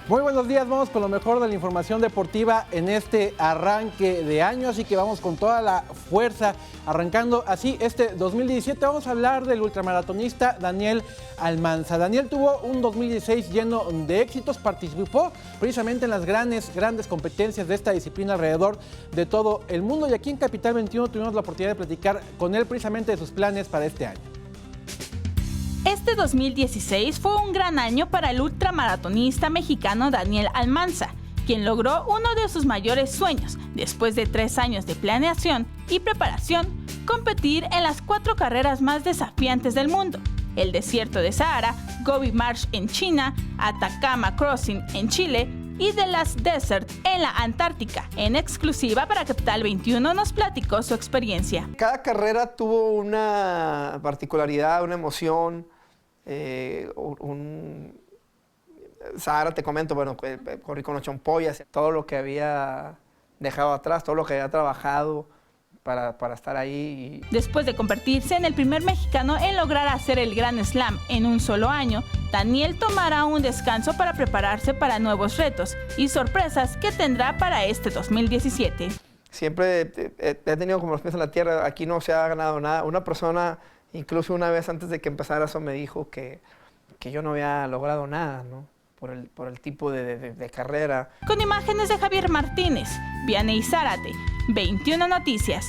Muy buenos días, vamos con lo mejor de la información deportiva en este arranque de año, así que vamos con toda la fuerza, arrancando así este 2017. Vamos a hablar del ultramaratonista Daniel Almanza. Daniel tuvo un 2016 lleno de éxitos, participó precisamente en las grandes competencias de esta disciplina alrededor de todo el mundo, y aquí en Capital 21 tuvimos la oportunidad de platicar con él precisamente de sus planes para este año. Este 2016 fue un gran año para el ultramaratonista mexicano Daniel Almanza, quien logró uno de sus mayores sueños, después de 3 años de planeación y preparación, competir en las 4 carreras más desafiantes del mundo: el Desierto de Sahara, Gobi March en China, Atacama Crossing en Chile y The Last Desert en la Antártica. En exclusiva para Capital 21 nos platicó su experiencia. Cada carrera tuvo una particularidad, una emoción. Sahara, te comento, bueno, corrí con 8 ampollas, todo lo que había dejado atrás, todo lo que había trabajado para estar ahí. Después de convertirse en el primer mexicano en lograr hacer el Grand Slam en un solo año, Daniel tomará un descanso para prepararse para nuevos retos y sorpresas que tendrá para este 2017. Siempre he tenido como los pies en la tierra, aquí no se ha ganado nada. Una persona, incluso una vez antes de que empezara eso, me dijo que yo no había logrado nada, ¿no? Por el tipo de carrera. Con imágenes de Javier Martínez, Vianey Zárate, 21 Noticias.